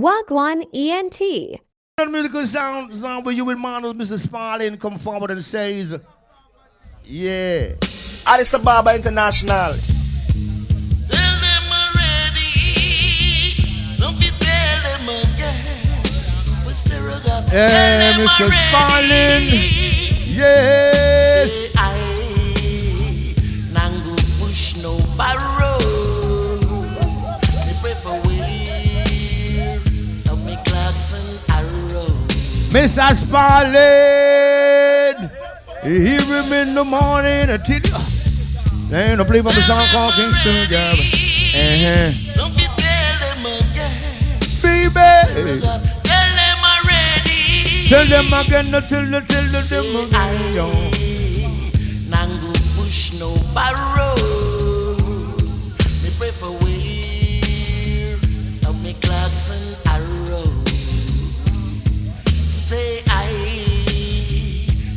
Wagwan ENT. Musical sound where you with models, Mr. Sparling come forward and says, yeah. Addis Ababa International. Tell them already. Don't be tell them again. What's the rug? Yeah, Mr. Sparling. Yes. Say I nango push no barrow. Me prefer wear of me clocks and arrow. Mr. Sparling. Hear him in the morning until they ain't no play for the song called STUR GAV. Don't be tell them again. Baby. Tell them already. Tell them again, tell them again. Nango push no barrow. Me prefer wear of me clocks and arrow. Say I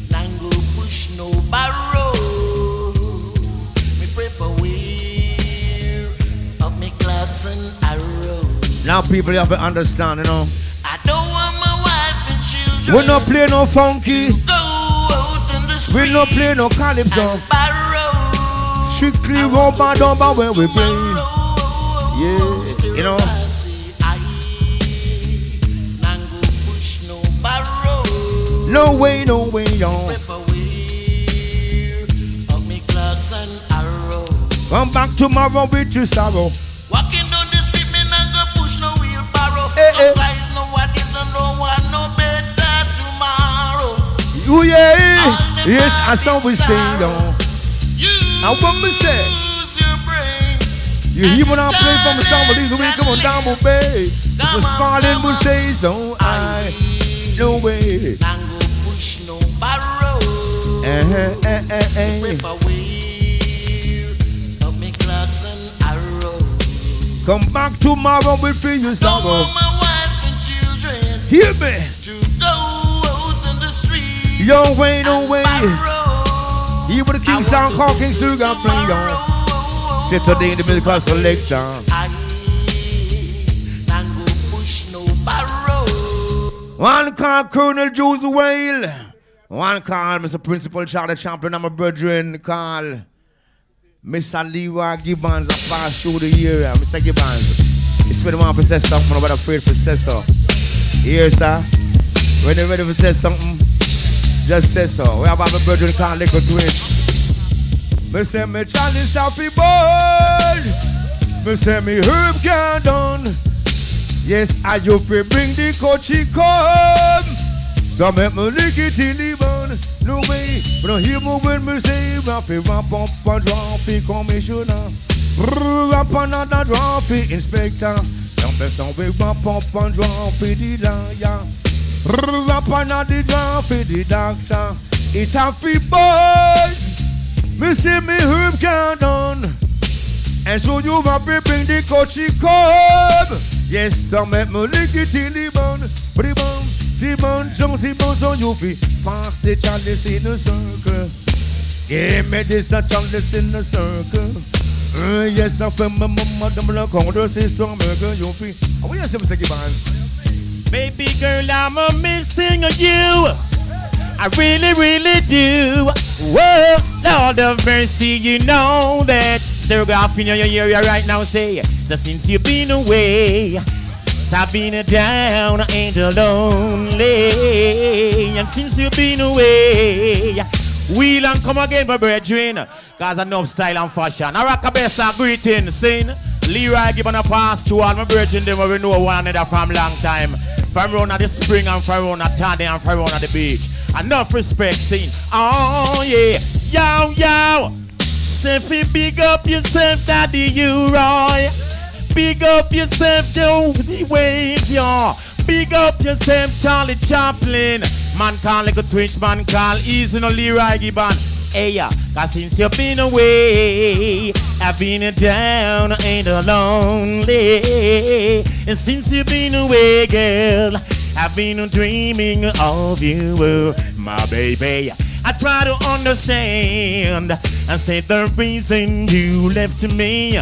nango push no barrow. Me prefer wear of me clocks and arrow. Now people have to understand, you know. I don't want my wife and children. We not play no funky. Go out in the street. We not play no calypso. Barrow. Strictly rubber dubber when we play. Yeah, you know. No way, y'all. Come back tomorrow with your sorrow. Walking down the street, me not go push no wheelbarrow. Eh. Supplies no one is no one no better tomorrow. Oh yeah, yes, I saw we stay on. I want me say, Use your brain. you hear when I play from the song, but we come on down, babe. Just falling will say so. I no way. Nango push no barrow. Prefer wear of me clocks and arrow. Come back tomorrow with free you Don't sorrow. want my wife and children Hear me. to go out in the street. No way. Barrow. Here with the king sound called STUR GAV play on. Sit today in the middle class selector. Nango push no barrow. One call Colonel Josie Wales. One call Mr. Principal Chaplin and my brethren call Mr. Leroy Gibbons that passed through the area. Mr. Gibbons, it's when you want to say something, I'm not afraid to say so. Here, sir. When you're ready to say something, just say so. We have our brethren called Liquid Twitch. Me say me Charlie's happy born. Me say me herb can done. Yes, I you fi bring the coachy come. So make me lick it in the bun. No way, but don't hear me when me say rap up and drop it commissioner. Rap another drop it inspector. Don't be so we rap up and drop it the lawyer. Rap another drop it the doctor. It happy boy. Me see me herb can done. And so you rap it bring the coachy come. Yes, so make me lick it in the bun. Pretty bun. Simon, Josie Wales, so you feel fast the Charlie's in the circle. Give me this a Charlie's in the circle. Yes, I feel my mama, the block on the system, girl, you feel. Oh, yes, I'm saying, baby girl, I'm missing you. I really do. Whoa, Lord of mercy, you know that. STUR GAV in your area right now, say, so since you've been away, I've been down and lonely. And since you've been away, we'll and come again, my brethren. Cause I know style and fashion. Oracabessa greeting, sing. Leroy Gibbons a pass to all my brethren. Them we know one another from long time. From around at the spring and from around at Tandy and from around at the beach. Enough respect, sing. Oh yeah, yo. Say big up yourself, Daddy, you Roy. Big up yourself, Josie Wales, yo. Big up yourself, Charlie Chaplin. Man call like a Twitch, man call easy no Leroy Gibbons. Hey, yeah, cause since you've been away, I've been down and lonely. And since you've been away, girl, I've been dreaming of you, my baby. I try to understand and say the reason you left me.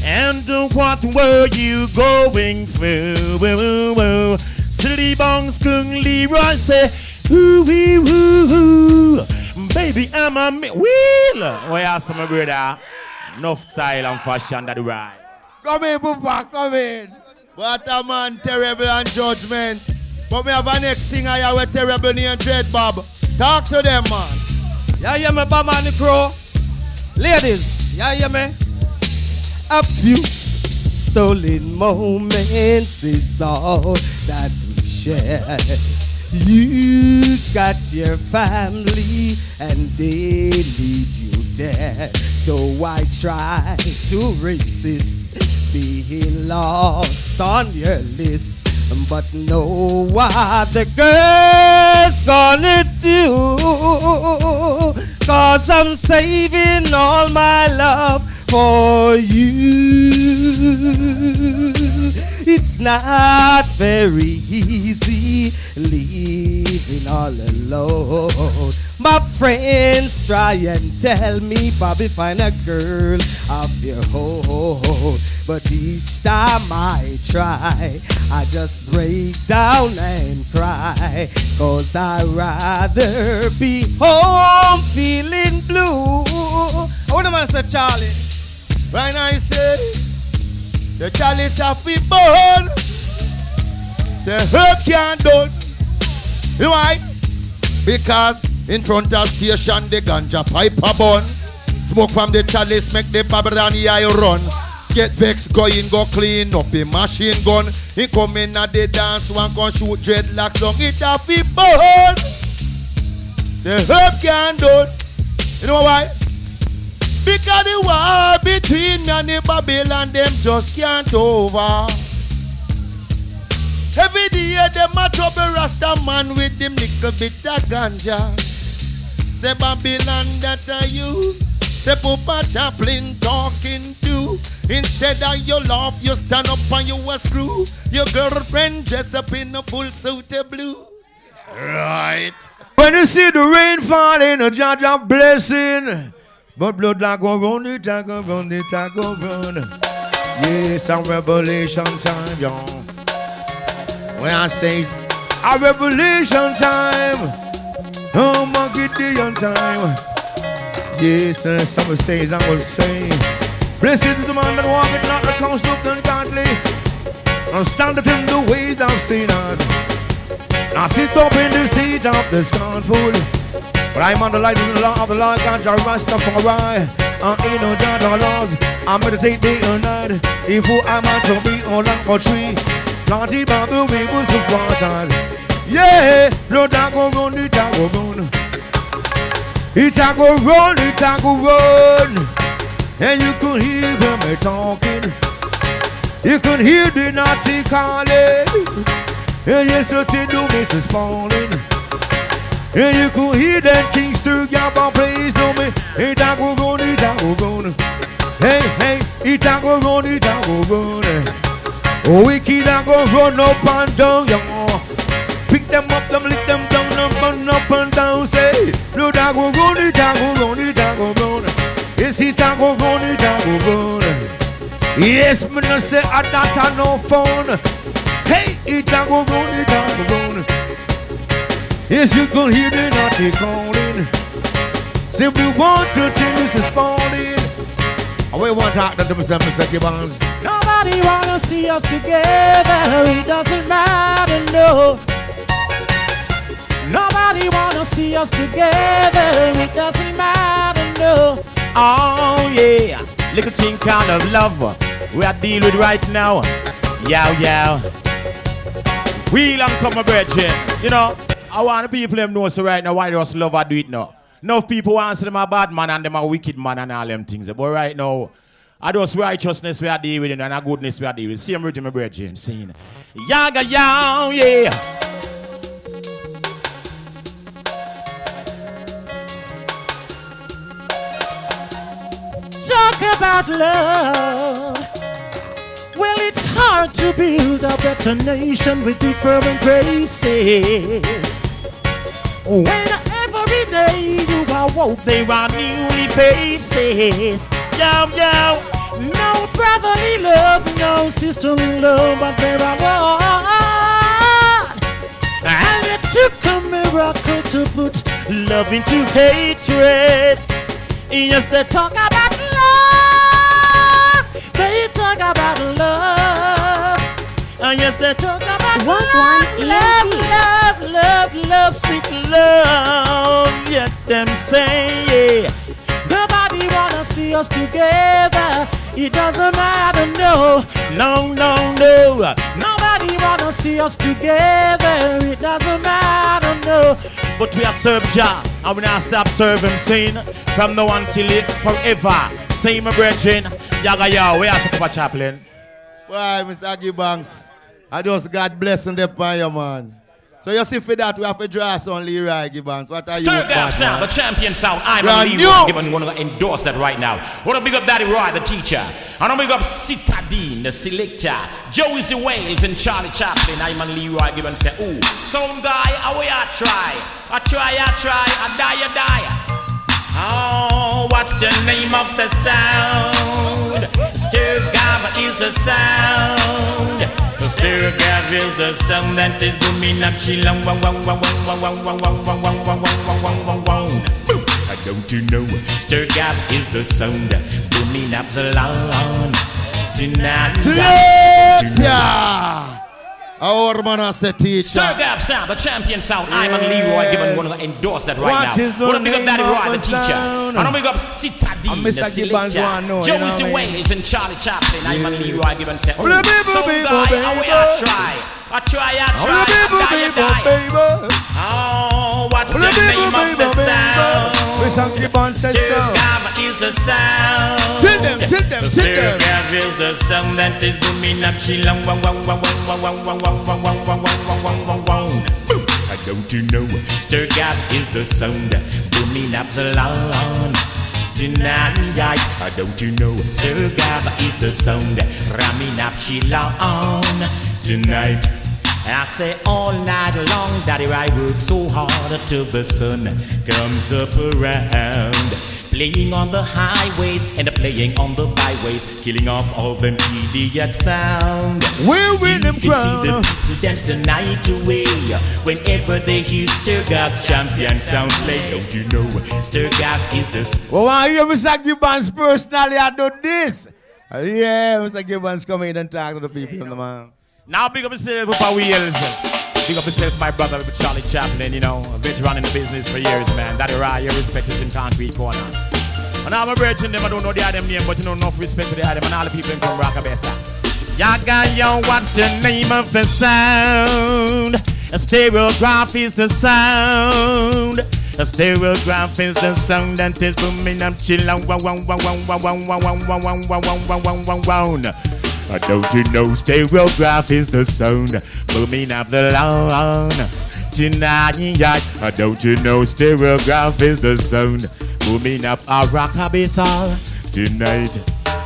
And what were you going through? Silly bongs kung Leroy say, ooh, wee, woo, woo. Baby, I'm a wheel. Oh, yeah, some brother. Enough style and fashion that right. Come in, Papa, come in. What a man, terrible and judgment. But we have a next singer here with terrible name Dread Bob. Talk to them, man. Yeah, yeah, me, Bob and the Crow. Ladies, yeah, yeah, me. A few stolen moments is all that we share. You got your family and they need you there. So I try to resist being lost on your list. But no other girl's gonna do, 'cause I'm saving all my love for you. It's not very easy living all alone. My friends try and tell me, Bobby, find a girl of your own. But each time I try, I just break down and cry. 'Cause I'd rather be home feeling blue. What am I say, Charlie? When I say the chalice of the burn, the herb can't done. You know why? Because in front of station the ganja pipe a burn. Smoke from the chalice make the Babylon eye run. Get vex going, go clean up a machine gun. He come in at the dance, one can shoot dreadlocks on it off the burn. The herb can't done. You know why? Because the war between me and the Babylon, them just can't over. Every day them a trouble Rasta man with them little bit of ganja. Say Babylon that are you. Say Papa Chaplin talking to. Instead of your laugh, you stand up and you a screw. Your girlfriend dressed up in a full suit of blue. Right. When you see the rain falling, a judge of blessing. But blood like go run, it a go run, it a go run. Yes, a revelation time, y'all. When I say a revelation time, oh my Gideon time. Yes, some says I will say, blessed is the man that walketh not the counsel of the ungodly, and standeth in the ways of sinners. Now sit up in the seat of the scornful. But I'm on the light of the law of the Lord God, your Rastafari. Ain't no doubt or laws. I meditate day and night. If who am I to be on like a tree, planted by the rivers of waters. Yeah, no that go run, it a go run. It a go run, it a go run. And you could hear them talking. You could hear the naughty calling. And yes, what they do, Mrs. Pauline. And you could hear that King's STUR GAV and praise on me. It a go run, it a go run. Hey, hey, it a go run, it a go run. Oh, wicked a go run up and down, y'all. Pick them up, them lick them down, up and down. Say, blood a go run, it a go run, it a go run. Yes, it a go run, it a go run. Yes, me no say a that a no phone. Hey, it a go run, it a go run. Yes, you can hear the naughty calling. Say we want to change this is falling. We want to talk to Mr. Gibbons. Nobody wanna see us together. It doesn't matter, no. Nobody wanna see us together. It doesn't matter, no. Oh yeah, little thing kind of love we are dealing with right now. Yow yow. We long come a brethren, you know. I want the people them know so right now why they just love I do it now. No people want to say them a bad man and them a wicked man and all them things. But right now, I just righteousness we are dealing with and a goodness we are dealing with. Same rhythm my brethren sing. Yaga yow, yeah. Talk about love. Well, it's hard to build a better nation with different races. When every day you are woke, there are new faces. Yo, yo, no brotherly love, no sisterly love, but there are one. And it took a miracle to put love into hatred. Yes, they talk about love. They talk about love. Yes, they talk about love, sweet love. Yet them say nobody wanna see us together. It doesn't matter, no. Nobody wanna see us together. It doesn't matter, no. But we are serve Jah, and we not stop serving sin from now until it forever. Say my brethren, yaga ya, we are Papa Chaplin. Why, Mr. Gibbons? I just God bless and upon you, man. So you see for that, we have to draw some Leroy Gibbons. What are you? STUR GAV sound, the champion sound. I'm Leroy Gibbons. Going to endorse that right now. Want to big up Daddy Roy, the teacher. I want to big up Citadine, the selector. Josie Wales and Charlie Chaplin. I'm Leroy Gibbons. Say, ooh, some guy, how we I try, I die. Oh, what's the name of the sound? STUR GAV is the sound. The STUR GAV is the sound that is booming up chillon. Don't you know? STUR GAV is the sound booming up the lawn tonight. Our man has the teacher. STUR GAV sound, the champion sound. I'm Leroy Gibbons. Want to endorse that right now. Want to big up Daddy Roy, the teacher. I want to big up Citadine, the selector. Josie Wales and Charlie Chaplin. I'm Leroy Gibbons. Say, oh, some guy, how we I try, I die. Oh, what's the name of the sound? STUR GAV is the sound. The STUR GAV is the sound that is booming up chillon. Don't you know? STUR GAV is the sound booming up the lawn tonight. Don't you know? STUR GAV is the sound ramming up chillon tonight. I say all night long, Daddy, I work so hard till the sun comes up around. Playing on the highways and playing on the byways, killing off all them idiot sound. We're with them you can see the people dance the night away whenever they hear STUR GAV champion sound play. Don't you know STUR GAV is the... Well, I hear Mr. Gibbons personally, I do this. Yeah, Mr. Gibbons come in and talk to the people in the man. Now big up yourself, Papa Wales. Big up yourself, my brother, Charlie Chaplin, you know, a veteran in the business for years, man. Daddy Roy, your respect is in Concrete Corner. And all my brethren, them, I don't know the other name, but you know enough respect for the other, and all the people in from Oracabessa. Yaga, yo, what's the name of the sound? A stereograph is the sound. A stereograph is the sound that is booming up chillon. Don't you know stereograph is the sound booming up the lawn tonight? Don't you know stereograph is the sound booming up Oracabessa tonight?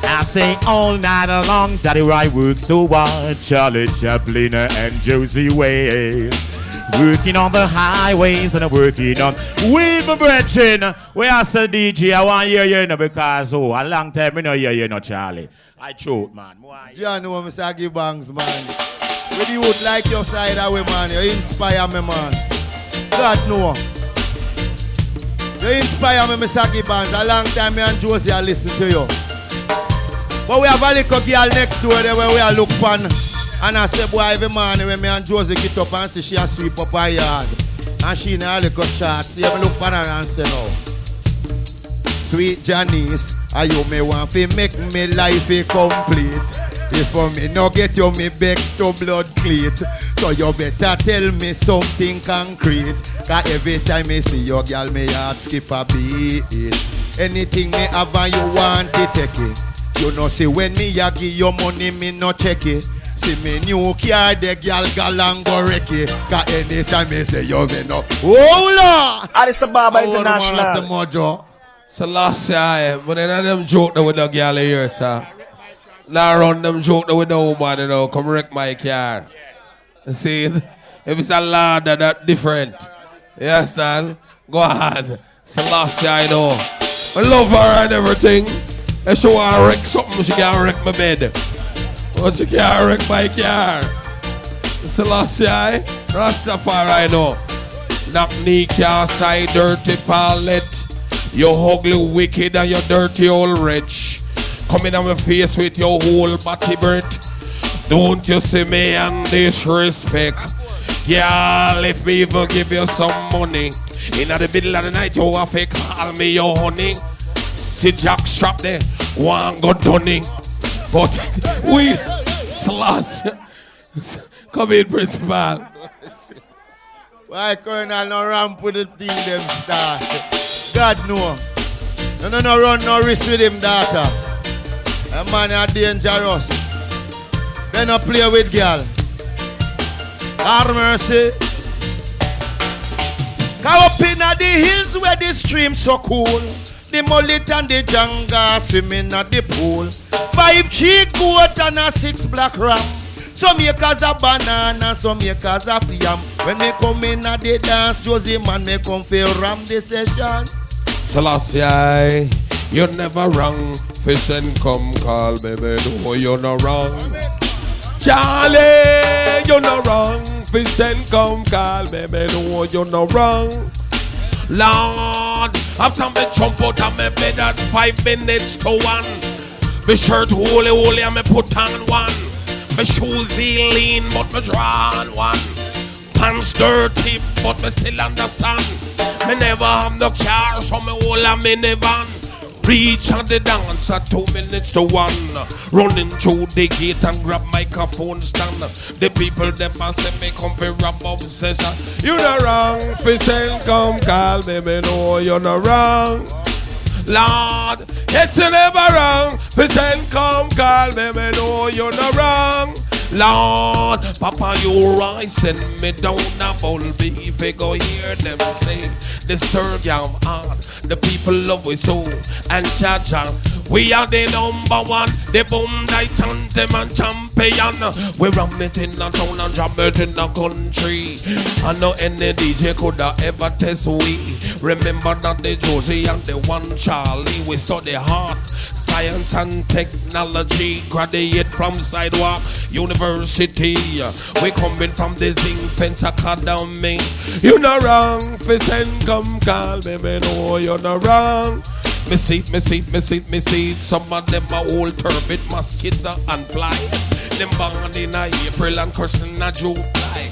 I say all night long, Daddy Roy works so hard. Charlie Chaplin and Josie Wales working on the highways and working on with my brethren. We ask the DJ, I want to hear you, because a long time I know you know Charlie. I choke, man. You know, Mr. Gibbons, man. When you would like your side away, man, you inspire me, man. God know. You inspire me, Mr. Gibbons. A long time me and Josie are listening to you. But we have a little girl next door there where we are look pan. And I say, boy, every morning when me and Josie get up and see she a sweep up her yard. And she in a little shot. See, I look pan her and say, no. Sweet Janice, you may want to make me life complete. If for me no get you me begs to blood cleat. So you better tell me something concrete. Cause every time I see your girl, me heart skip a beat. Anything me have and you want to take it. You know see when me a give you money, me no check it. See me new car, the girl galang go wreck it. Cause anytime I say you me no. Oh Lord! Addis Ababa International. So last year, but then them joke with the girl here, sir. Now run them joke with nobody, you know, come wreck my car. You see, if it's a lad, that's different. You understand? Go ahead. So last year, you know, I love her and everything. If she want to wreck something, she can wreck my bed. But she can't wreck my car. Selassie, Rastafari now. Knock knee can't side dirty palette. You ugly wicked and you dirty old wretch. Coming on my face with your whole body birth. Don't you see me and disrespect? Yeah, let me even give you some money. In the middle of the night, you have to call me your honey. See Jack strap there, one go dunning. But we, Selassie, come in, principal. Why Colonel no ramp with the thing them start? God no. No run no risk with him daughter. A man are dangerous. They no play with girl. Have mercy. Come up in the hills where the stream so cool. The mullet and the janga swimming at the pool. 5 cheek goat and a 6 black ram. Some acres a banana, some acres a yam. When me come in at the dance, Josie man me come for ram the session. Selassie, you're never wrong. Fish and come call me, no, you're not wrong. Charlie, you're not wrong. Fish and come call me, no, you're not wrong. Lord, after me jump out of my bed at 5 minutes to 1. My shirt holy and me put on one. My shoes lean but me draw on one. Pants dirty but me still understand. Me never have no car so me hold a minivan. Reach on the dance at 2 minutes to 1. Running through the gate and grab microphone stand. The people them a say me come for rap obsession. You not wrong, fi send come call me, me know you not wrong. Lord, yes you never wrong, fi send come call me, me know you not wrong. Lord, Papa, you right, send me down a Bulby. If you go hear them say, the STUR GAV on, the people love we so, and Jaja, we are the #1, the boom night anthem and champion. We ram it in the town and jam it in the country. I know any DJ could have ever test we. Remember that the Josie and the one Charlie, we study hard. Science and technology, graduate from Sidewalk University. We coming from the Zinc Fence Academy. You not wrong, fi send come call me, me know you not wrong. Me see. Some of them are old turbid mosquito and fly. Them born in a April and curse in a July.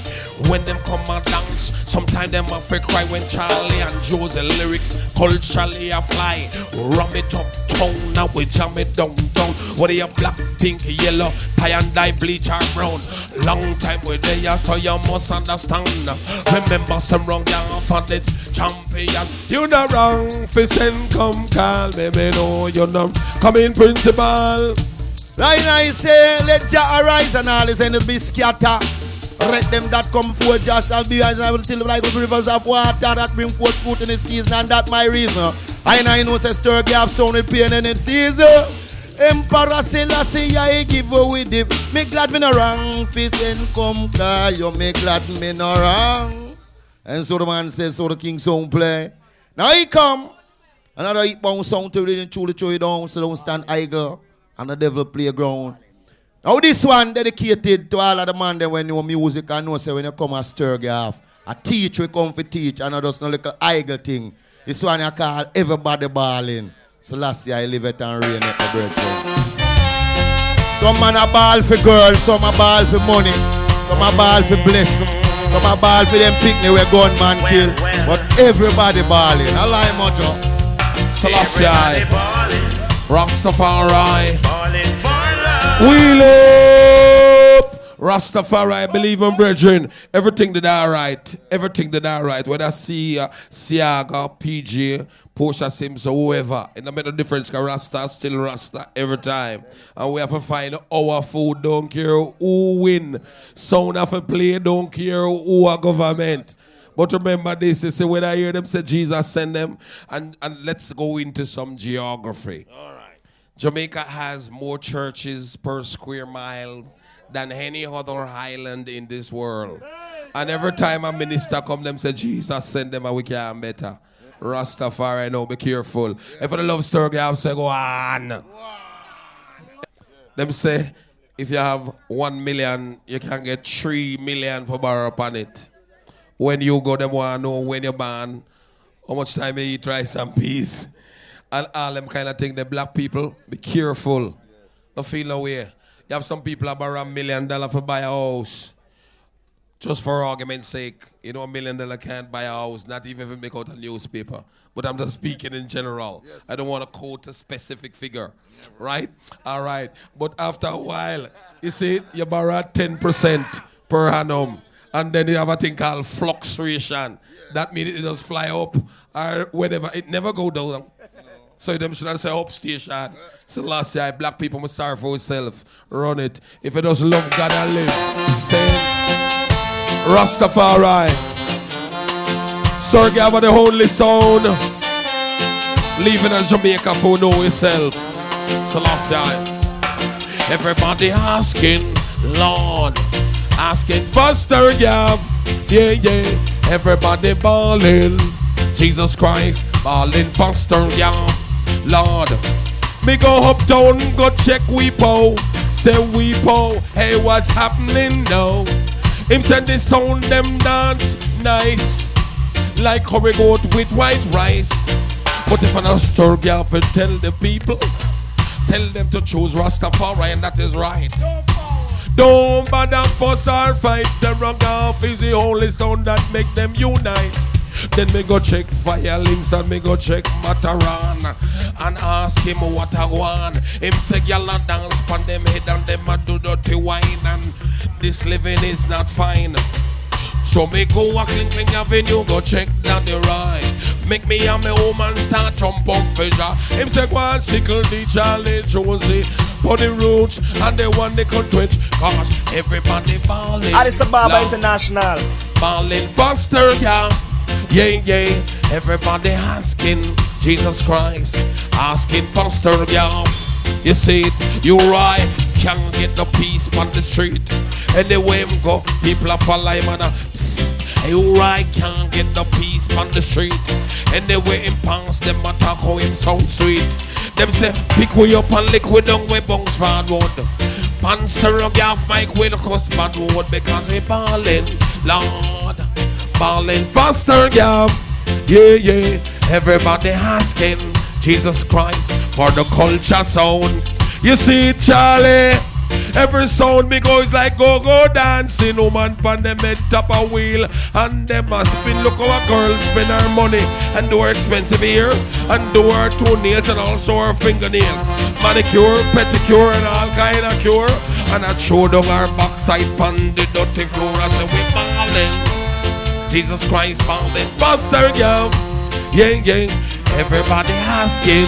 When them come and dance, sometimes them a fake cry when Charlie and Josie lyrics culturally a fly. Ram it up town, now we jam it down. What are you black, pink, yellow, tie and dye, bleach or brown? Long time we there, so you must understand. Remember some wrong down for the champion. You not wrong, fi send come call me, me know you not. Come in, principal. Right now I say, let Jah arise and all his enemies be scattered. Let them that come forth just shall be as I will still like rivers of water that bring forth fruit in the season, and that's my reason. I know say STUR GAV sound with pain in the season. Emperor Selassie, I give with him. Me glad me no wrong, fist and come call you. Me glad me no wrong. And so the man says, so the king song play. Now he come. Another hit bound sound to really truly throw it down, so don't stand idle. And the devil playground. Now this one dedicated to all of the man that when you know music and know say when you come at STUR GAV, a teach we come for teach and not just no little idle thing. This one I call everybody balling. So last year I live it and rain it my birthday. Some man a ball for girls, some a ball for money, some a ball for blessing, some a ball for them picnic where gunman kill. But everybody balling. I lie much up. Selassie, Rastafari, Wheel up! Rastafari, believe in brethren. Everything that I write, whether Siaga, PJ, Portia Sims, or whoever, it don't make no difference because Rasta still Rasta every time. And we have to find our food, don't care who win. Sound have to play, don't care who are government. But remember this, you see, when I hear them say Jesus send them, and let's go into some geography. All right. Jamaica has more churches per square mile than any other island in this world. And every time a minister come, them say Jesus send them and we can better. Rastafari, now be careful. If I love STUR GAV, say go on. Them say, if you have 1 million, you can get 3 million for borrow upon it. When you go, them want to know when you're born, how much time you eat rice and peas. And all them kind of thing, the black people, be careful. Don't feel no way. You have some people that borrow $1 million for buy a house. Just for argument's sake, you know, $1 million can't buy a house, not even if it make out a newspaper. But I'm just speaking in general. Yes. I don't want to quote a specific figure, right? All right. But after a while, you see, you borrow 10% per annum. And then you have a thing called fluctuation. That means it just fly up or whatever. It never go down. No. So them should not say up station. So last year, black people must sorry for yourself. Run it. If you just love God and live, say Rastafari. STUR GAV the only sound. Leaving in Jamaica for know yourself. So last year, everybody asking, Lord, asking for STUR GAV. Yeah, yeah. Everybody balling. Jesus Christ, balling for STUR GAV. Lord, me go uptown, go check Weepo. Say Weepo, hey, what's happening now? Him send the sound, them dance nice, like curry goat with white rice. But if I not STUR GAV, tell the people, tell them to choose Rastafari, and that is right. Don't bother fuss or fights. The Reggae is the only sound that make them unite. Then me go check Fire Links and me go check Mataran and ask him what I want. Him say y'all a dance pon them head and them a do dirty wine, and this living is not fine. So me go a Cling Avenue, go check down the ride. Make me and my woman start jump up fissure. Him say go and sickle the Charlie Josie for the roots, and they want they can twitch. Cause everybody balling. Addis Ababa International. Balling for STUR GAV. Yeah, yeah, everybody asking Jesus Christ, asking for STUR GAV. You see it, you right, can't get the peace on the street. Anyway, him go, people are follow him and you right, can't get the peace on the street. Anyway, him pass them and talk how him sound sweet. Them say, pick we up and lick we down we bunks for road. Pan STUR GAV Mike with husband road because we ballin', Lord. Ballin' for STUR GAV, yeah, yeah. Everybody asking Jesus Christ for the culture sound. You see, Charlie, every sound me goes like go dancing. Woman pan them head top a wheel and them a spin. Look how a girl spend her money and do her expensive hair and do her toenails and also her fingernail. Manicure, pedicure and all kind of cure. And I throw down her backside pan the dirty floor. I say we ballin'. Jesus Christ ballin' for STUR GAV. Yeah, yeah. Everybody asking,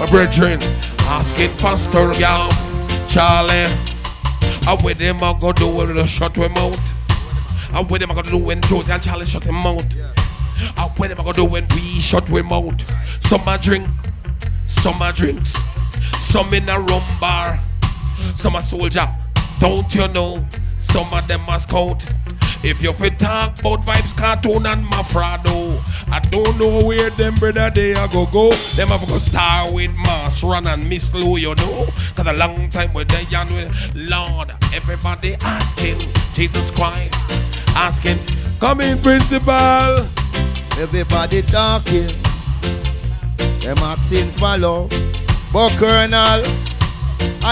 my brethren, asking for STUR GAV. Charlie, how with him I go do when they shut him out? How with him I go do when Josie and Charlie shut him out? How with him I go do when we shut him out? Some a drink, some a drinks, some in a rum bar, some a soldier, don't you know? Some of them a scout. If you fit talk about vibes, cartoon and Mafrado, I don't know where them brother they a go. Them have go star with Mass Run and Miss Lou, you know. Cause a long time with the young Lord, everybody asking Jesus Christ, asking, come in principal. Everybody talking, them asking follow. But Colonel,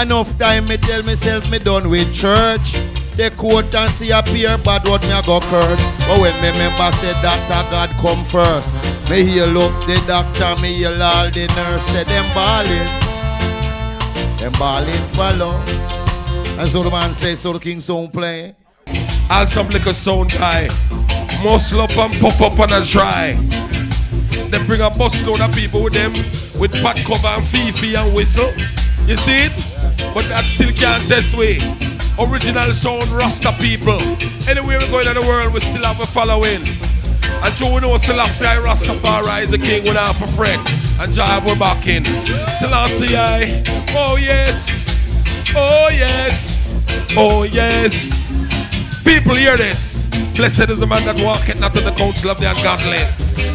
enough time me tell myself me done with church. Take quote and see appear bad what me a go curse. But when me member say Dr. God come first, me heal up the doctor, me heal all the nurse. Say them ballin' follow. And so the man say so the king sound play. I'll some little sound guy, muscle up and puff up and a try. They bring a bus load of people with them with pat cover and fifi and whistle. You see it? But that still can't test way. Original sound Rasta people. Anywhere we go in the world, we still have a following. And Joe, we know Selassie Rastafari is the king without a friend. And Jah we're back in. Selassie, oh yes, oh yes, oh yes. People hear this. Blessed is the man that walketh not in the counsel of the ungodly,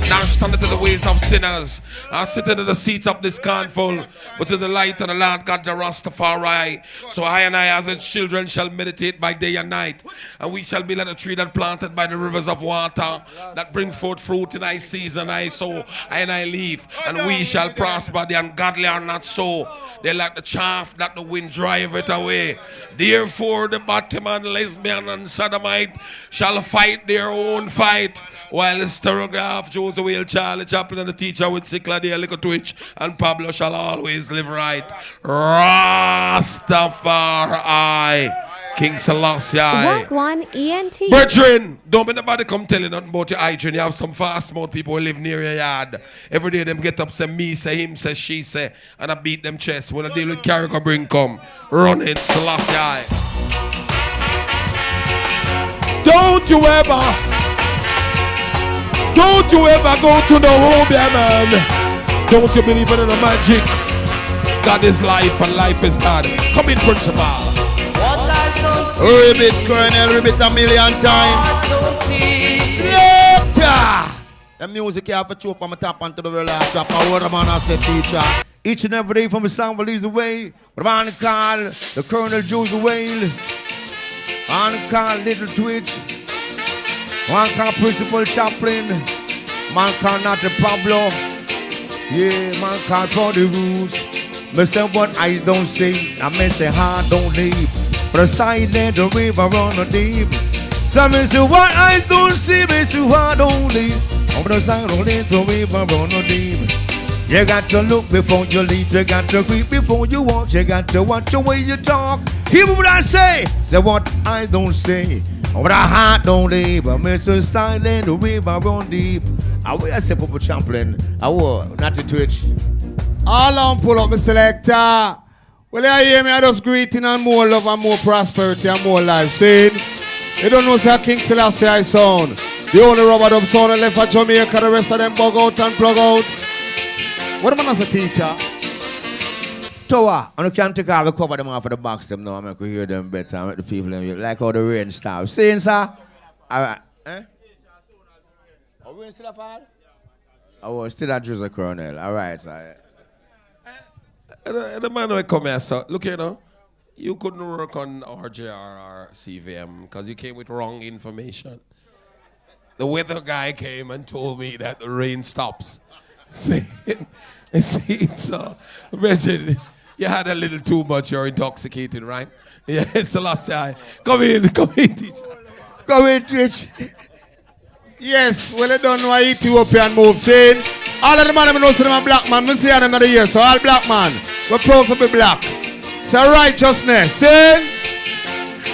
nor standeth in the ways of sinners, nor sitteth in the seats of the scornful, but in the light of the Lord God the Rastafari. So I and I as its children shall meditate by day and night, and we shall be like a tree that planted by the rivers of water, that bring forth fruit in thy season. I sow, I and I leave, and we shall prosper. The ungodly are not so. They like the chaff that the wind drive it away. Therefore the Batman, lesbian, and sodomite shall fight their own fight, while STUR GAV, Josie Wales, Charlie Chaplin, and the teacher with Sickla, the little Twitch, and Pablo shall always live right. Rastafari, King Selassie. Wagwan ENT. Brethren, don't be nobody come tell you nothing about your hygiene. You have some fast mouth people who live near your yard. Every day them get up, say me, say him, say she, say, and I beat them chest. When I deal with Carrico bring come, run it, Selassie. Don't you ever go to the home, yeah, man. Don't you believe in the magic? God is life and life is God. Come in, principal. Ribbit, Colonel, ribbit a million times. Later. The music you have to throw from the top onto the last drop. I word man as a teacher. Each and every day from the sound believes the way. What man call the Colonel Josie Wales. One call Little Twitch. One call Principal Chaplin. Man call not the Pablo. Yeah, man call for the rules. Me say what I don't say. I may say heart don't leave. But aside there the river run deep. So me say what I don't see. Me say heart don't leave. On the side don't leave the river run deep. You got to look before you leave. You got to creep before you walk. You got to watch the way you talk. Hear what I say. Say what I don't say. What I heart don't leave. But me say silent the river run deep. I will say Papa Chaplin. I will not to Twitch. All on pull up my selector. Well, you hear me, I just greeting and more love and more prosperity and more life. See? You don't know say King Selassie I sound. The only rubber dub sound left for Jamaica, the rest of them bug out and plug out. What am I as a teacher? Tower, and you can't take all the cover them off of the box them now. I make you hear them better. I make the people them like how the rain starts. Saying sir? Alright. Eh? Are we still a fall? Oh, still a drizzle, Colonel. Alright, sir. The man will come here, so look here now. You couldn't work on RJR or CVM because you came with wrong information. The weather guy came and told me that the rain stops. See, so, Richard, you had a little too much. You're intoxicated, right? Yeah, it's the last time. Come in, teacher. Come in, Twitch. Yes, well, I don't know how Ethiopian move. See? All of the man I know say them a black man. I see them another year. So all black man, we're proud to be black. So righteousness. See?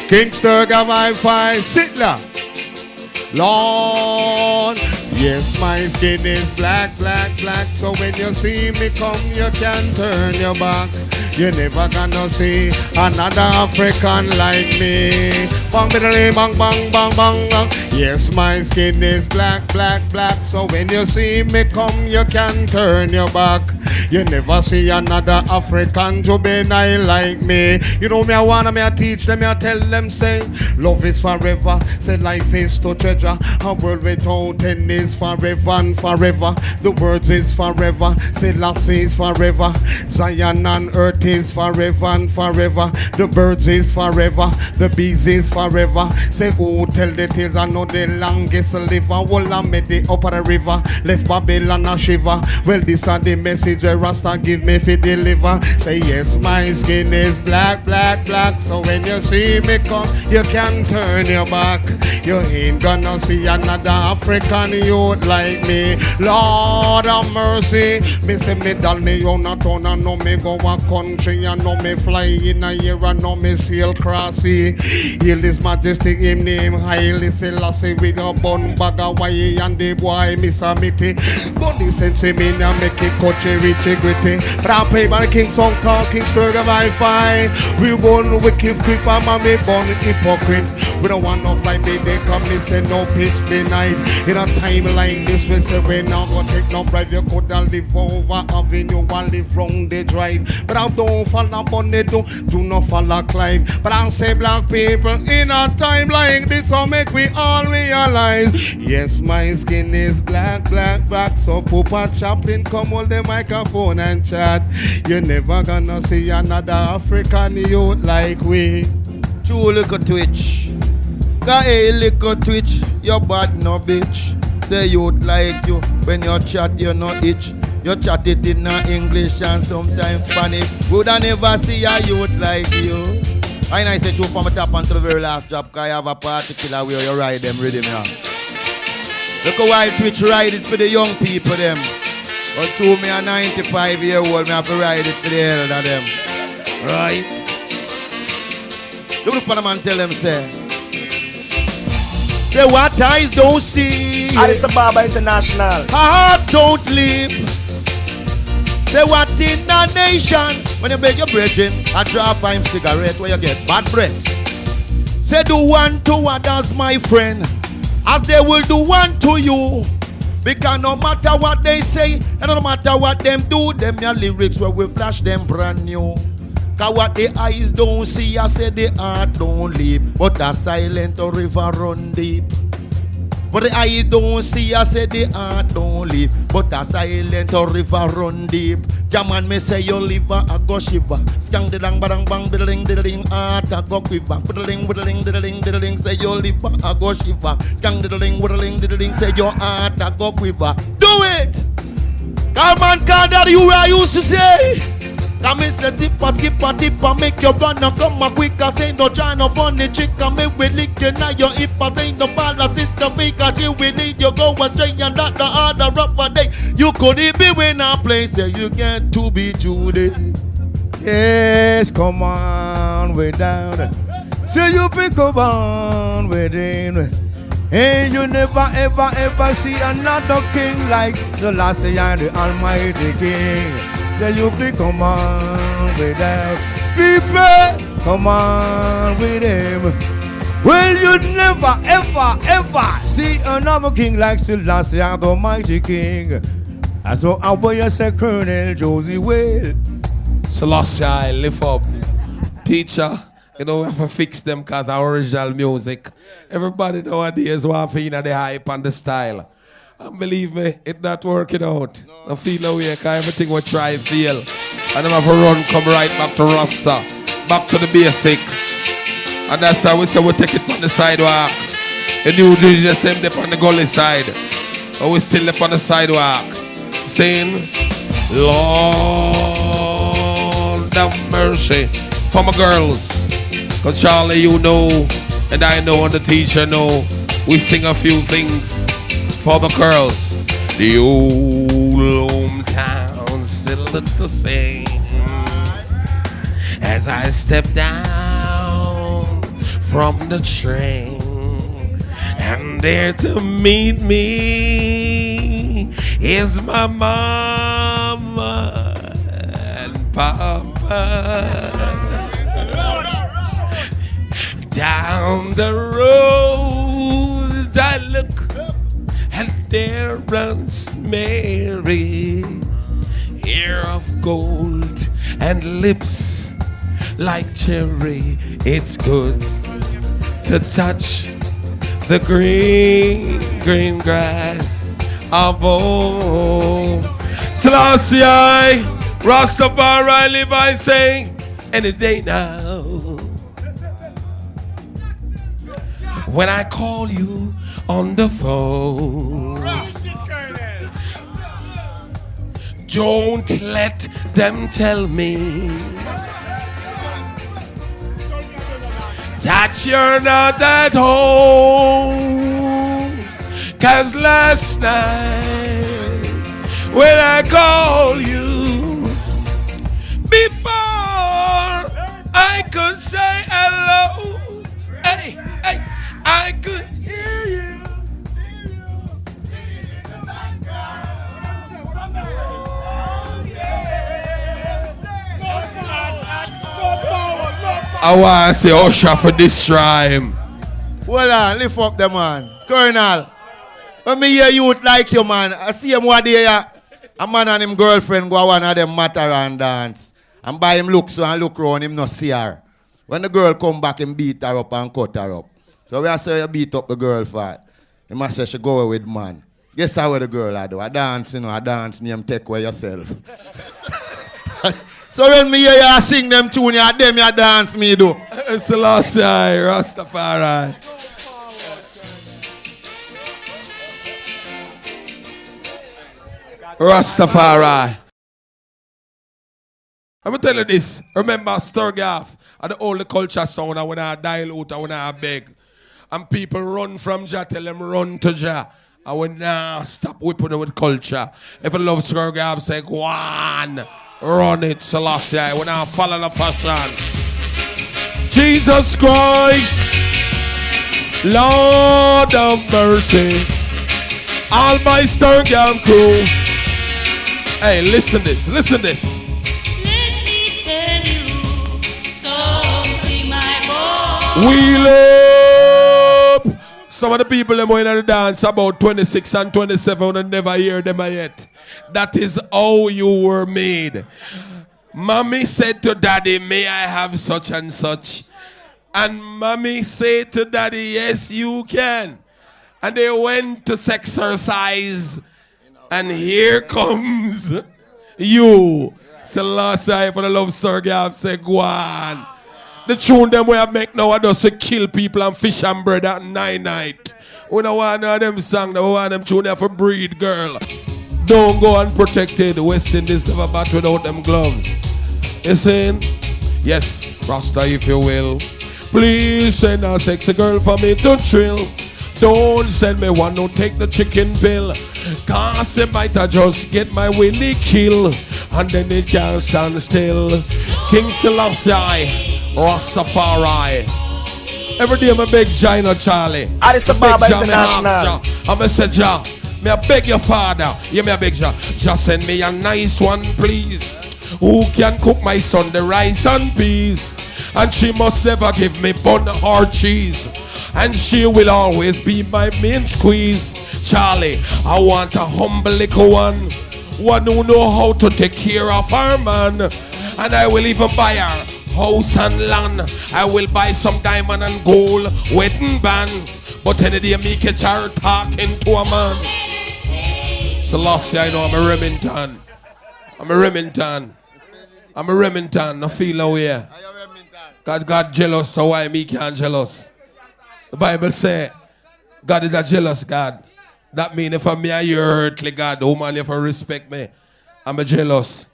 King STUR GAV Wi-Fi. Sittler. Lord. Yes, my skin is black, black, black. So when you see me come, you can turn your back. You're never gonna see another African like me. Bang, bang, bang, bang, bang, bang. Yes, my skin is black, black, black. So when you see me come, you can turn your back. You never see another African juvenile like me. You know me, I wanna me, I teach them, I tell them, say, love is forever. Say life is to treasure. A world without end is forever and forever. The words is forever. Say last is forever. Zion and earth is forever and forever. The birds is forever. The bees is forever. Say who tell the tales I know the longest liver. Well I made the upper river. Left Babylon a shiver. Well this are the message where Rasta give me fi deliver. Say yes my skin is black, black, black. So when you see me come you can turn your back. You ain't gonna see another African youth like me. Lord of mercy. Me say me dal me on a town and know me go a country. I know me fly in a year. I know me sail crossy. Hail His Majesty him name Haile Selassie with a bun bag of wire and the boy Miss Amity. But the me sense me and make it coachy, richy, gritty. But I play by the king song called King STUR GAV Wi-Fi. We won wicked creep and mommy born hypocrite. We don't want no flight, they come, they say no pitch midnight. In a time like this, we say we not gonna take no bribe. You could have live over avenue and live wrong the drive. But I don't follow money, do not follow Clive. But I say black people in a time like this, so make we all realize. Yes, my skin is black, black, black. So Papa Chaplin come hold the microphone and chat. You're never gonna see another African youth like we. True little twitch. Got a little twitch. You bad no bitch. Say youth like you. When you chat you no itch. You chat it in English and sometimes Spanish. Would I never see a youth like you? I say true from the top until the very last job. Cause I have a particular way you ride them rhythm now. Look how wild twitch ride it for the young people them. But through me a 95-year-old, me have to ride it for the elder them. Right? Look at them and tell them say what eyes don't see. Addis Ababa International. Heart don't leap. Say what in the nation. When you beg your brethren, I drop 5 cigarette where you get bad breath. Say do one to others, my friend, as they will do one to you. Because no matter what they say, and no matter what them do, them your lyrics where we flash them brand new. Cause what the eyes don't see, I say the heart don't leap. But a silent river run deep. But the eyes don't see, I say the heart don't leap. But a silent river run deep. Jaman me say your liver a go shiver. Skang the dang badang bang diddling diddling heart a go quiver. Diddling diddling diddling diddling say your liver a go shiver. Skang diddling diddling say your heart a go quiver. Do it! Come on, God, that you I used to say. Come in, say dipper, skipper, dipper, make your runner come a quicker. Say no try no funny trick, and me will lick you now your hipper. Say no ball system because you will need you go astray and not the other rougher day. You could be when I play, say you get to be Judy. Yes, come on, way down. Say you pick up on within. Hey, you never ever ever see another king like Selassie and the Almighty King. Say you pick come on with them. People, come on with him. Well, you never ever ever see another king like Selassie and the Almighty King. And so I will you say Colonel Josie Wales. Selassie, lift up. Teacher, you know, we have to fix them because our original music. Everybody nowadays want to the hype and the style. And believe me, it's not working out. I feel no way because everything we try and fail. And I have to run, come right back to Rasta. Back to the basic. And that's how we say we take it from the sidewalk. And you do the same thing on the gully side. And we still up on the sidewalk. Saying, Lord have mercy for my girls. Because Charlie, you know, and I know, and the teacher know, we sing a few things for the girls. The old hometown still looks the same as I step down from the train, and there to meet me is my mama and papa. Down the road I look, and there runs Mary, hair of gold and lips like cherry. It's good to touch the green, green grass of home. Selassie, Rastafari live, I say, any day now. When I call you on the phone, don't let them tell me that you're not at home. 'Cause last night when I call you, before I could say hello, hey, hey, I could hear you. I want to say Usher for this rhyme. Hold on, lift up the man. Colonel, when me hear youth like you, man, I see him one day, a man and him girlfriend go one of them matter and dance. And by him look so and look round, him not see her. When the girl come back, him beat her up and cut her up. So we say you beat up the girl for it. He must say she go away with man. Guess how the girl I do? I dance, you know, I dance, name take away yourself. So when me hear you sing them tune, you them you dance me do. It's the last guy, Rastafari. Rastafari. I'm gonna tell you this. Remember STUR GAV and the old culture sound and when I dilute and when I beg. And people run from Jah, tell them run to Jah. And when I stop whipping it with culture. If you love STUR GAV, say go on. Run it, Selassie. When I follow the fashion. Jesus Christ, Lord of mercy. All my STUR GAV crew. Hey, listen this, listen this. Let me tell you something, my boy. Wheel up! Some of the people them going to the dance about 26 and 27 and never hear them yet. That is how you were made. Mommy said to daddy, may I have such and such? And mommy said to daddy, yes, you can. And they went to exercise. And here comes you. Selassie for the love STUR GAV say go on. The tune them we have make now are just to kill people and fish and bread at night. We don't want none of them song, we want them tune there for breed, girl. Don't go unprotected. West Indies never bat without them gloves. You saying? Yes, Rasta if you will. Please send a sexy girl for me to thrill. Don't send me one, don't take the chicken pill. Cause it might just get my willy kill. And then it can't stand still. King Selassie, Rastafari. Every day I'm a big China Charlie. Addis Ababa International. I'm a say Jah, may I beg your father. Yeah, me a beg Jah. Just send me a nice one, please. Who can cook my son the rice and peas? And she must never give me bun or cheese. And she will always be my main squeeze. Charlie, I want a humble little one. One who know how to take care of her man. And I will even buy her house and land. I will buy some diamond and gold wedding band. But any day me catch her talking to a man. Selassie, I know I'm a Remington. I'm a Remington. I'm a Remington. I feel away. God jealous, so why me can't jealous? The Bible say, God is a jealous God. That means if I'm me a earthly God, the woman if I respect me, I'm a jealous.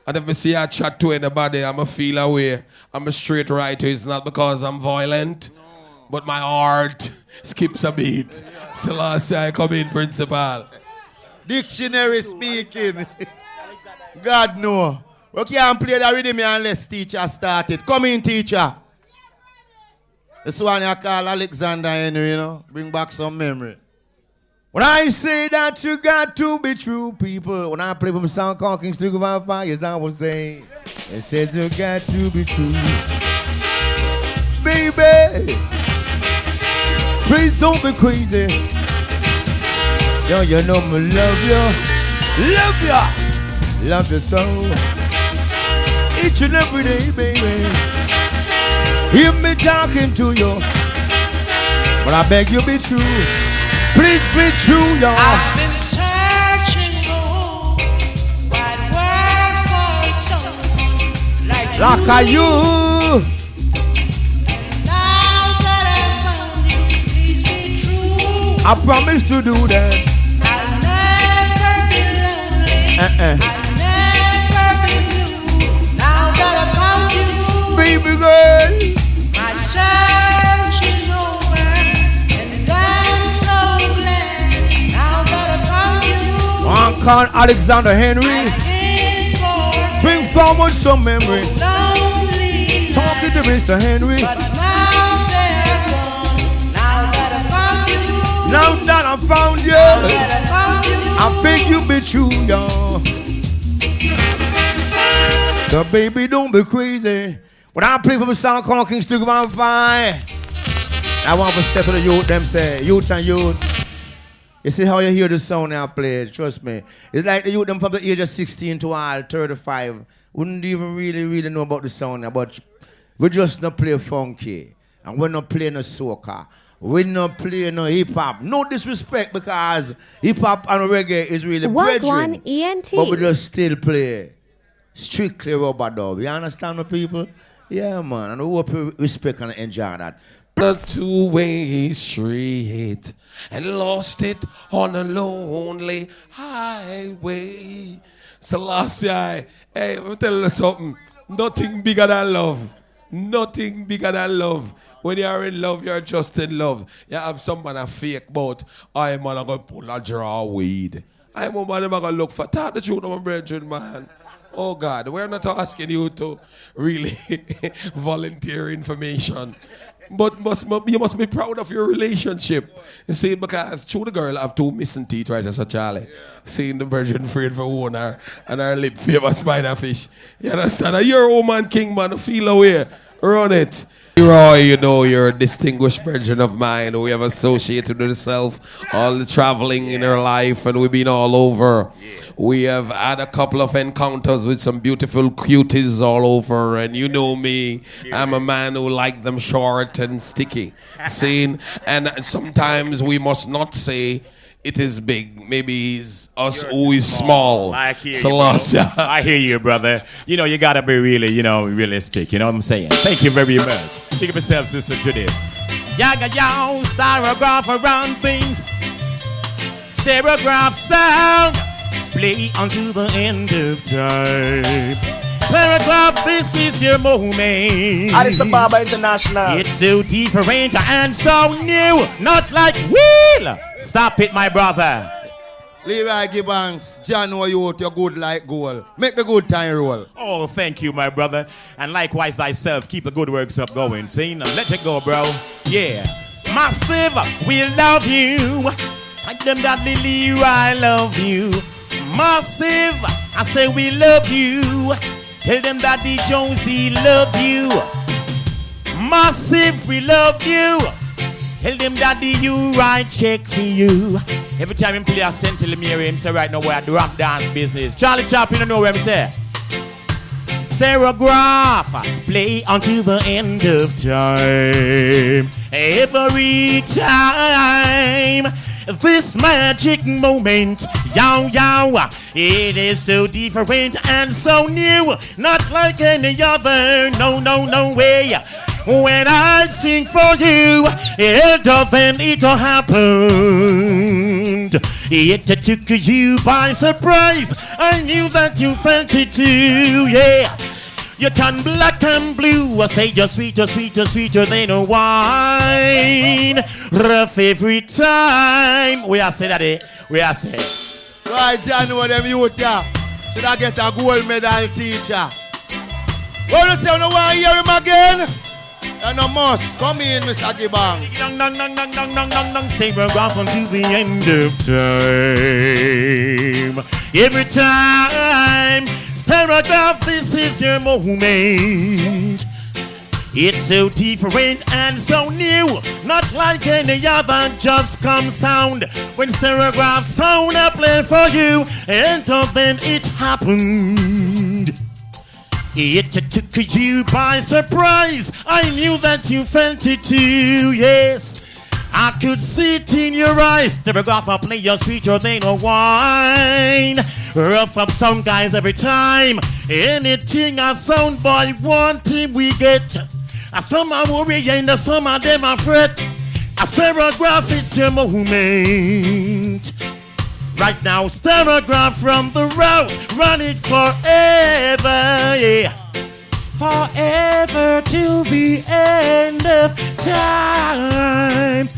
And if I see I chat to anybody, I'm a feel away. I'm a straight writer. It's not because I'm violent, but my heart skips a beat. So last I come in, principal. Dictionary speaking. God no. We can't play the rhythm unless teacher started. Come in, teacher. This one I call Alexander Henry, you know. Bring back some memory. When I say that you got to be true, people. When I play from a song called King's 3 years, I will say, it says you got to be true. Baby, please don't be crazy. Yo, you know me love you. Love you so. Each and every day, baby. Hear me talking to you. But I beg you be true. Please be true, y'all. I've been searching for right word for someone like you. And now that I found you, please be true. I promise to do that. I'll never be lonely. I'll never be blue. Now that I found you, baby girl, my search is over, and I'm so glad. Now that I found you, one called Alexander Henry. Bring forward some memory. Talking to Mr. Henry. But now they're gone. Now that I found you, Now that I found you, now that I found you, I beg you be true, y'all. So baby, don't be crazy. But I play for my song called King STUR GAV. I want to step to the youth, them say, youth and youth. You see how you hear the sound now play, trust me. It's like the youth them from the age of 16 to all 35 wouldn't even really know about the sound now, but we just not play funky. And we're not playing no soca. We're not playing no hip-hop. No disrespect because hip-hop and reggae is really brethren. ENT. But we just still play strictly rubber dub. You understand me, people? Yeah, man. And we hope you respect and enjoy that. The two-way street and lost it on a lonely highway. Selassie, hey, I'm telling you something. Nothing bigger than love. Nothing bigger than love. When you are in love, you're just in love. You have someone a fake but I'm gonna pull a draw weed. I'm a man gonna look for talk the truth, my brethren, man. Oh God, we're not asking you to really volunteer information. But you must be proud of your relationship. You see, because through the girl have two missing teeth, right, as a Charlie. Seeing the virgin afraid for one and her lip favor spider fish. You understand? You're a woman king, man. Feel away. Run it. Leroy, you know, you're a distinguished virgin of mine. We have associated with herself, all the traveling in her life, and we've been all over. We have had a couple of encounters with some beautiful cuties all over, and you know me, I'm a man who like them short and sticky. Seen? And sometimes we must not say it is big. Maybe it's us who is small. I hear you, bro. I hear you, brother. You know, you gotta be really, realistic. You know what I'm saying? Thank you very much. Think of yourself, Sister Judith. Yaga yow, styrograph around things. Stereograph sound. Play until the end of time. Paragraph, this is your moment. Addis Ababa International. It's so different and so new. Not like wheel. Stop it, my brother. Leroy Gibbons, John, you're good like gold. Make the good time roll. Oh, thank you, my brother. And likewise thyself, keep the good works up going. See, now let it go, bro. Yeah. Massive, we love you. I them that Leroy, I love you. Massive, I say we love you. Tell them that the Josie love you. Massive, we love you. Tell them that the U-Right check for you. Every time him play a cent, tell him here, him say right now where I do rap dance business. Charlie Chaplin, you know where him say. Stereograph, play until the end of time. Every time. This magic moment, yow yow, it is so different and so new, not like any other, no way. When I sing for you, it doesn't happened. It took you by surprise. I knew that you felt it too, yeah. You turn black and blue. I say you're sweeter than a wine. Rough every time. We are say that, eh? We are say. Right, John, what them youth ya? Should I get a gold medal teacher? What you say, you want to hear him again? You no must. Come in, Mr. Gibbons. Stay around until the end of time. Every time. Stereograph, this is your moment. It's so different and so new, not like any other just come sound. When stereograph sound I play for you, and then it happened. It took you by surprise. I knew that you felt it too, yes. I could see it in your eyes. Stereograph, I play your sweeter than a wine. Rough up some guys every time. Anything a sound boy want him we get. A some a worry and a some of them a fret. A stereograph, it's your moment. Right now, stereograph from the road. Run it forever, yeah. Forever till the end of time.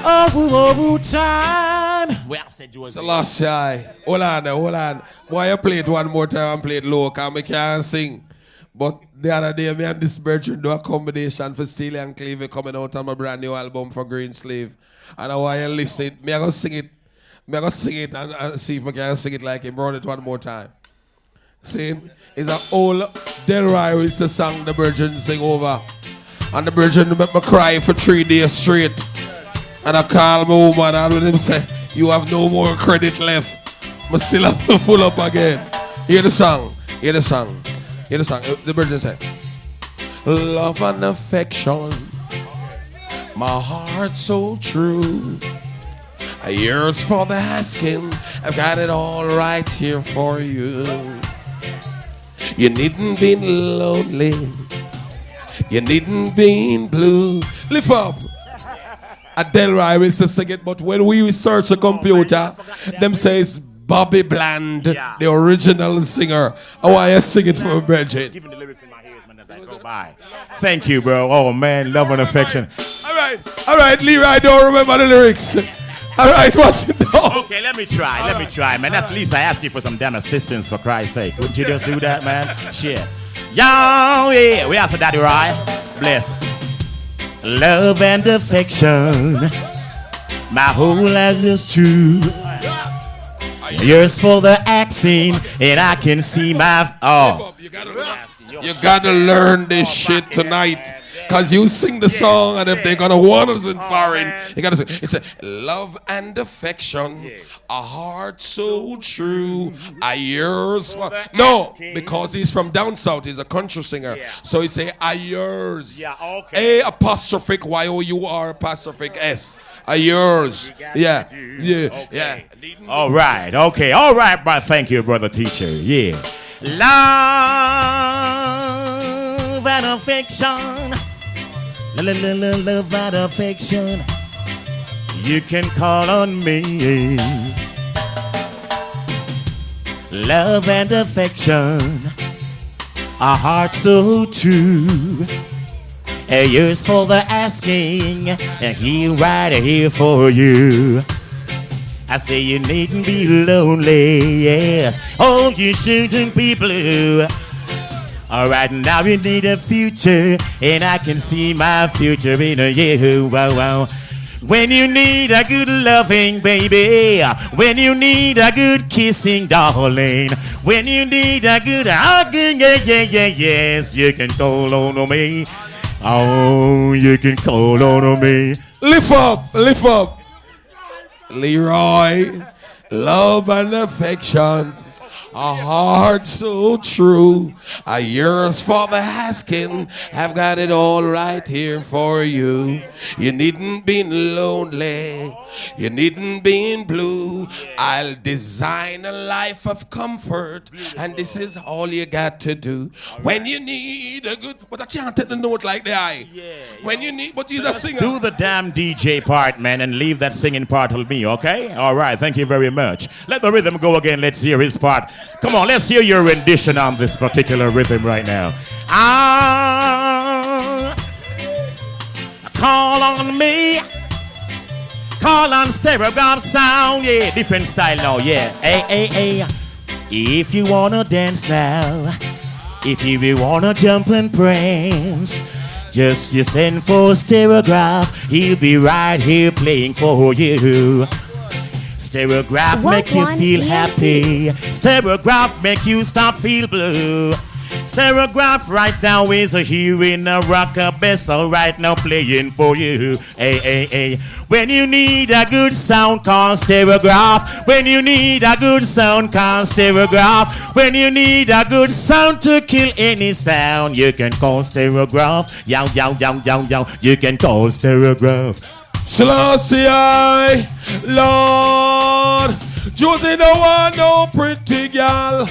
Oh, time. Where I said Josie. Selassie, hold on. Why you play it one more time and play it low, because I can't sing. But the other day, me and this Bertrand do a combination for Steely and Cleve coming out on my brand new album for Green Slave. And I want you to listen. Me I go sing it and see if I can sing it like him. Run it one more time. See, it's an old Delroy Wilson song the Virgin sing over. And the Virgin make me cry for 3 days straight. And I call my woman and with him say, you have no more credit left. I still have to full up again. Hear the song. Hear the song. Hear the song. The Virgin said, love and affection, my heart so true. Yours for the asking, I've got it all right here for you. You needn't be lonely, you needn't be blue. Lift up. Delroy used to sing it, but when we research the computer, them says Bobby Bland, the original singer. I want you to sing it for Bridget. Giving the lyrics in my ears, man, as I go by. Thank you, bro. Oh, man, love and affection. All right, Leroy, don't remember the lyrics. All right, what's it down? Okay, let me try, man. At least I asked you for some damn assistance, for Christ's sake. Wouldn't you just do that, man? Shit. Yo, yeah, we asked Daddy Roy. Bless. Love and affection, my whole life is true. Yours for the accent, and I can see my... Oh. You gotta learn this shit tonight. Cause you sing the song, and if they're gonna want us in foreign, you gotta sing. It's a love and affection, a heart so true, a years for... No, because he's from down south, he's a country singer. So he say a years. A apostrophic Y-O-U-R apostrophic S. A yours. Yeah. All right, okay. All right, but thank you, brother teacher. Yeah. Love and affection. Love and affection. You can call on me. Love and affection. A heart so true. Yours for the asking, and he right here for you. I say you needn't be lonely, yes. Oh, you shouldn't be blue. All right, now you need a future, and I can see my future in you. Wow, wow. When you need a good loving, baby. When you need a good kissing, darling. When you need a good hugging, yes. You can call on me. Oh, you can call on me. Lift up. Leroy, love and affection, a heart so true, a years for the asking, I've got it all right here for you. You needn't be lonely, you needn't be blue. I'll design a life of comfort, and this is all you got to do. When you need a good, but I can't take the note like the eye. When you need, but he's a singer. Do the damn DJ part, man, and leave that singing part with me, okay? All right, thank you very much. Let the rhythm go again. Let's hear his part. Come on, let's hear your rendition on this particular rhythm right now. Call on me. Call on Stereo GAV sound. Yeah, different style now, yeah. Hey. If you wanna dance now, if you wanna jump and prance, just you send for Stereo GAV. He'll be right here playing for you. Stereo GAV make you feel happy. Stereo GAV make you stop feel blue. Stereo GAV right now is here in a Oracabessa right now playing for you. Hey. When you need a good sound, call Stereo GAV. When you need a good sound, call Stereo GAV. When you need a good sound to kill any sound, you can call Stereo GAV. Yow. You can call Stereo GAV. Selassie, Lord. Josie don't want no pretty girl.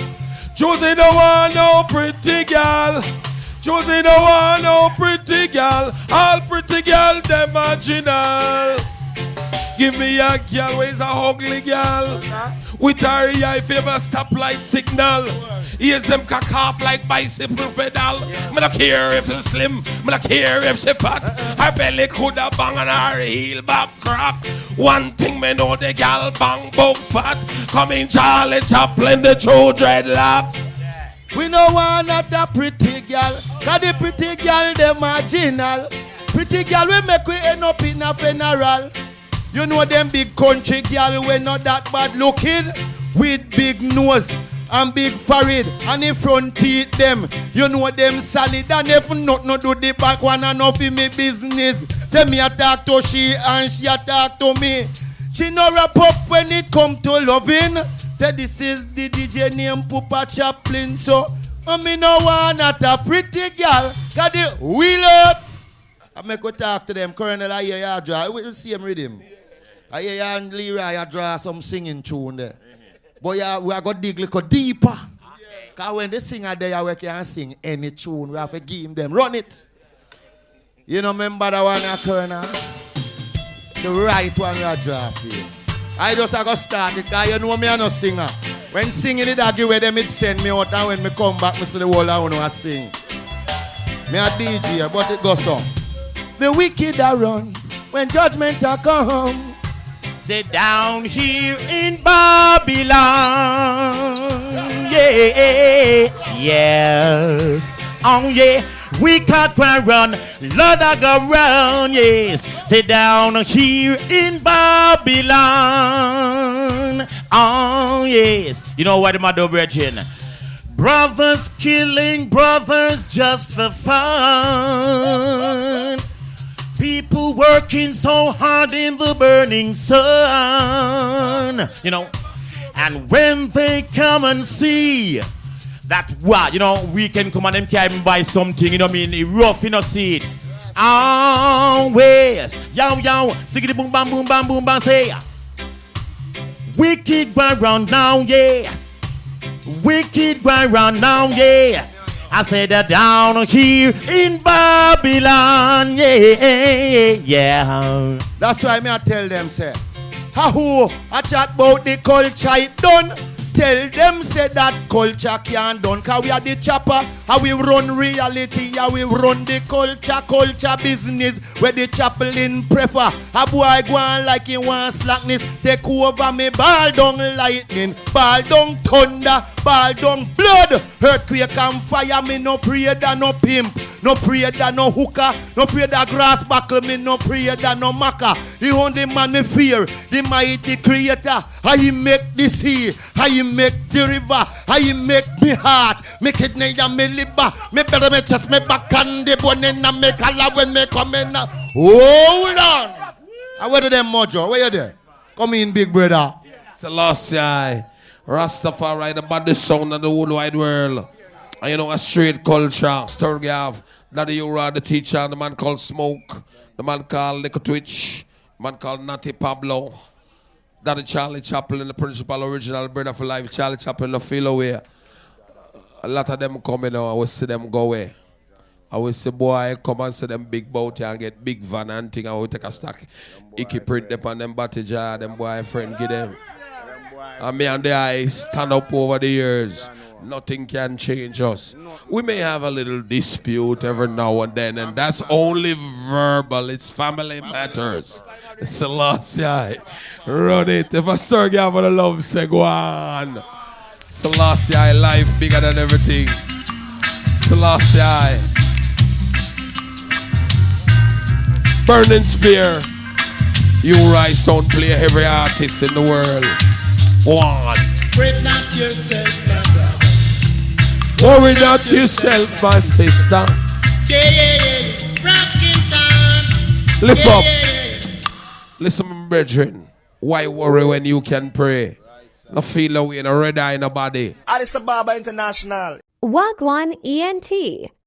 Josie don't want no pretty girl. Josie don't want no pretty girl. All pretty girl, them marginal. Give me a girl who is a ugly girl. With her eye favor stoplight signal. Here's them cock off like bicycle pedal. Me not care if she's slim, me not care if she fat. Her belly coulda bang and her heel back crack. One thing me know, the gal bang both fat. Coming Charlie Chaplin, the true dreadlocks. We no want not that pretty girl, cause the pretty girl them marginal. Pretty girl we make we end up in a funeral. You know them big country girl we not that bad looking, with big nose and big forehead and the front teeth them. You know them solid and if not no do the back one and off in me business. Tell me I talk to she and she a talk to me. She no wrap up when it come to loving. Say this is the DJ named Papa Chaplin. So me no want not a pretty girl. Got the wheel out. I make we talk to them. Colonel, I hear you draw. We will see him rhythm. I hear you and Leroy draw some singing tune there. But yeah, we are going to dig a little deeper. Because when they sing out there, we can sing any tune. We have to give them. Run it. You know, remember that one, Colonel? The right one we are draw for you. I just have to start it because you know me, I'm not singer. When singing it, I give them, it send me out. And when me come back, I see the whole I want to sing. Me a DJ, but it goes on. The wicked are run when judgment are come. Sit down here in Babylon. Yeah, yes. Oh yeah, we can't run. Lord I go round. Yes. Sit down here in Babylon. Oh yes. You know what am I doing, Virgin? Brothers killing brothers just for fun. People working so hard in the burning sun, you know, and when they come and see that what, you know, we can come and them can buy something, you know what I mean, rough, you know, see it. Always, yow, yow, sticky boom, bam, boom, bam, boom, bam, say, wicked run round now, yes. Wicked run round now, yes. I said that down here in Babylon, yeah, yeah. That's why I tell them, say, ha-hoo, I chat about the culture, it done. Tell them, say that culture can't done. Cause we are the chopper, how we run reality, how we run the culture business, where the Chaplin prefer. A boy go on like he wants slackness. Take over me, ball down lightning, ball down thunder, ball down blood. Earthquake and fire, me no pray that no pimp, no pray that no hooker, no pray that grass buckle, me no pray that no maca. The only man me fear, the mighty creator. How he make the sea, how he make the river, how he make me heart, make it near me liver, me better me chest, me back and the bone and make a love when me come in. Hold on. And where do them mojo? Where you there? Come in, big brother. Selassie, Rastafari, the baddest sound of the whole wide world. And you know, a straight culture. STUR GAV, Daddy Ura, the teacher, the man called Smoke, the man called Liquor Twitch, the man called Natty Pablo, Daddy Charlie Chaplin, the principal original brother for life, Charlie Chaplin, the feel away. A lot of them come in, I will see them go away. I will say, boy, come and see them big boat and get big van and thing. I will take a stack. Icky print them on them batty jar, them boyfriend give them. And me and the eyes stand up over the years. Nothing can change us. We may have a little dispute every now and then, and that's only verbal. It's family matters. Selassie, run it. If I STUR GAV for the love, say go on. Selassie, life bigger than everything. Selassie. Burning Spear. You rise sound play every artist in the world. One. Fret not yourself, my brother. Worry not yourself, my sister. Yeah, yeah, yeah. Rockin' time. Lift Yeah, up. yeah, yeah. Listen, my brethren. Why worry when you can pray? No feel away, no red eye in the body. Addis Ababa International. Wagwan ENT.